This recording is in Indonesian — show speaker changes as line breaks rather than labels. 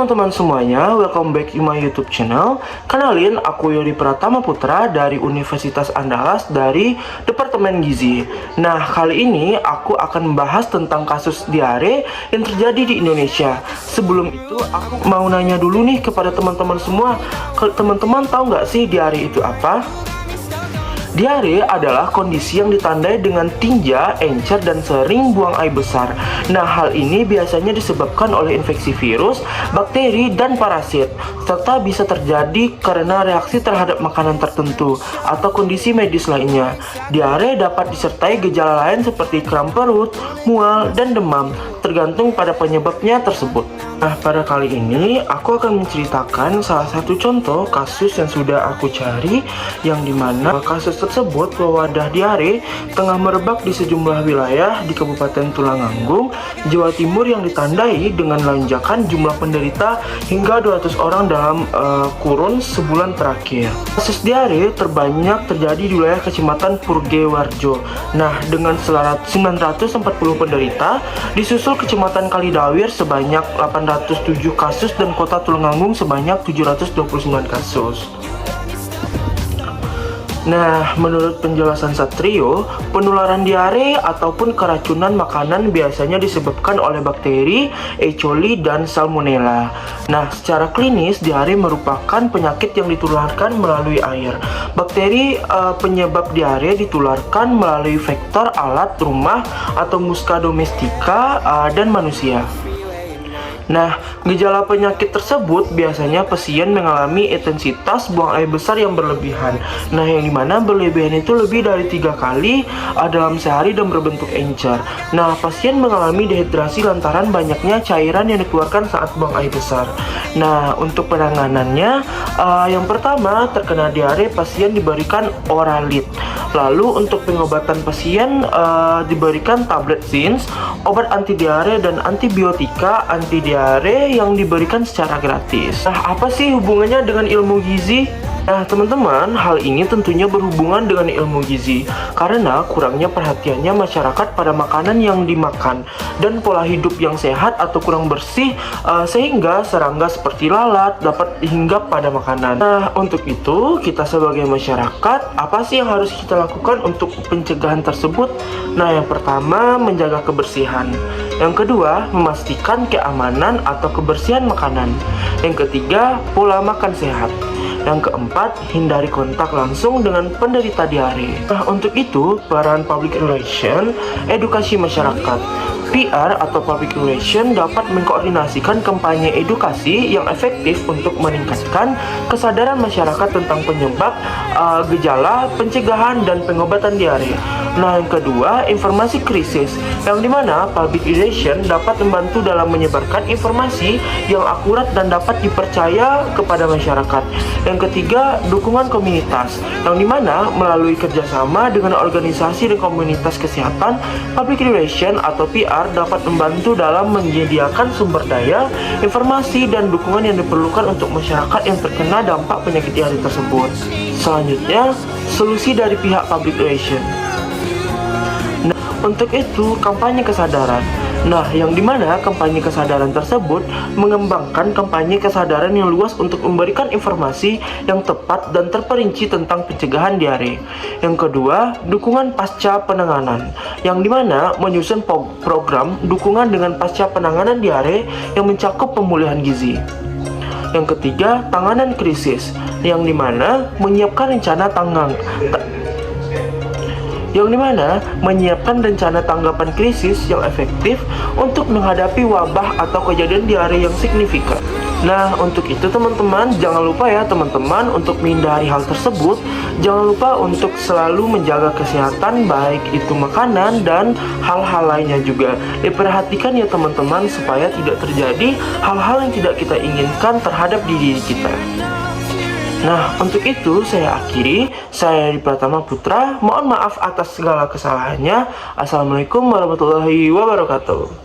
teman-teman semuanya, welcome back to my YouTube channel. Kenalin, aku Yodi Pratama Putra dari Universitas Andalas dari Departemen Gizi. Nah, kali ini aku akan membahas tentang kasus diare yang terjadi di Indonesia. Sebelum itu, aku mau nanya dulu nih kepada teman-teman semua. Teman-teman tahu nggak sih diare itu apa? Diare adalah kondisi yang ditandai dengan tinja, encer, dan sering buang air besar. Nah, hal ini biasanya disebabkan oleh infeksi virus, bakteri, dan parasit, serta bisa terjadi karena reaksi terhadap makanan tertentu atau kondisi medis lainnya. Diare dapat disertai gejala lain seperti kram perut, mual, dan demam, tergantung pada penyebabnya tersebut. Nah, pada kali ini aku akan menceritakan salah satu contoh kasus yang sudah aku cari, yang dimana kasus tersebut wadah diare tengah merebak di sejumlah wilayah di Kabupaten Tulungagung, Jawa Timur, yang ditandai dengan lonjakan jumlah penderita hingga 200 orang dalam kurun sebulan terakhir. Kasus diare terbanyak terjadi di wilayah Kecamatan Purgewarjo. Nah, dengan 940 penderita, disusul Kecamatan Kalidawir sebanyak 807 kasus dan Kota Tulungagung sebanyak 729 kasus. Nah, menurut penjelasan Satrio, penularan diare ataupun keracunan makanan biasanya disebabkan oleh bakteri, E. coli, dan Salmonella. Nah, secara klinis, diare merupakan penyakit yang ditularkan melalui air. Bakteri penyebab diare ditularkan melalui vektor alat rumah atau Musca domestica dan manusia. Nah, gejala penyakit tersebut biasanya pasien mengalami intensitas buang air besar yang berlebihan. Nah, yang dimana berlebihan itu lebih dari 3 kali dalam sehari dan berbentuk encer. Nah, pasien mengalami dehidrasi lantaran banyaknya cairan yang dikeluarkan saat buang air besar. Nah, untuk penanganannya, yang pertama, terkena diare pasien diberikan Oralit. Lalu untuk pengobatan pasien diberikan tablet Zins, obat anti diare, dan antibiotika anti diare yang diberikan secara gratis. Nah, apa sih hubungannya dengan ilmu gizi? Nah, teman-teman, hal ini tentunya berhubungan dengan ilmu gizi karena kurangnya perhatiannya masyarakat pada makanan yang dimakan dan pola hidup yang sehat atau kurang bersih, sehingga serangga seperti lalat dapat hinggap pada makanan. Nah, untuk itu kita sebagai masyarakat, apa sih yang harus kita lakukan untuk pencegahan tersebut? Nah, yang pertama, menjaga kebersihan. Yang kedua, memastikan keamanan atau kebersihan makanan. Yang ketiga, pola makan sehat. Yang keempat, hindari kontak langsung dengan penderita diare. Nah, untuk itu, peran public relation, edukasi masyarakat. PR atau public relation dapat mengkoordinasikan kampanye edukasi yang efektif untuk meningkatkan kesadaran masyarakat tentang penyebab, gejala, pencegahan, dan pengobatan diare. Nah, yang kedua, informasi krisis, yang dimana public relation dapat membantu dalam menyebarkan informasi yang akurat dan dapat dipercaya kepada masyarakat. Yang ketiga, dukungan komunitas, yang dimana melalui kerjasama dengan organisasi dan komunitas kesehatan, public relation atau PR dapat membantu dalam menyediakan sumber daya, informasi, dan dukungan yang diperlukan untuk masyarakat yang terkena dampak penyakit diare tersebut. Selanjutnya, solusi dari pihak public relation. Nah, untuk itu, kampanye kesadaran. Nah, yang dimana kampanye kesadaran tersebut mengembangkan kampanye kesadaran yang luas untuk memberikan informasi yang tepat dan terperinci tentang pencegahan diare. Yang kedua, dukungan pasca penanganan, yang dimana menyusun program dukungan dengan pasca penanganan diare yang mencakup pemulihan gizi. Yang ketiga, tanganan krisis, yang dimana menyiapkan rencana rencana tanggapan krisis yang efektif untuk menghadapi wabah atau kejadian diare yang signifikan. Nah, untuk itu teman-teman, jangan lupa ya teman-teman untuk menghindari hal tersebut. Jangan lupa untuk selalu menjaga kesehatan, baik itu makanan dan hal-hal lainnya juga. Diperhatikan ya teman-teman supaya tidak terjadi hal-hal yang tidak kita inginkan terhadap diri kita. Nah, untuk itu saya akhiri. Saya Yodi Pratama Putra. Mohon maaf atas segala kesalahannya. Assalamualaikum warahmatullahi wabarakatuh.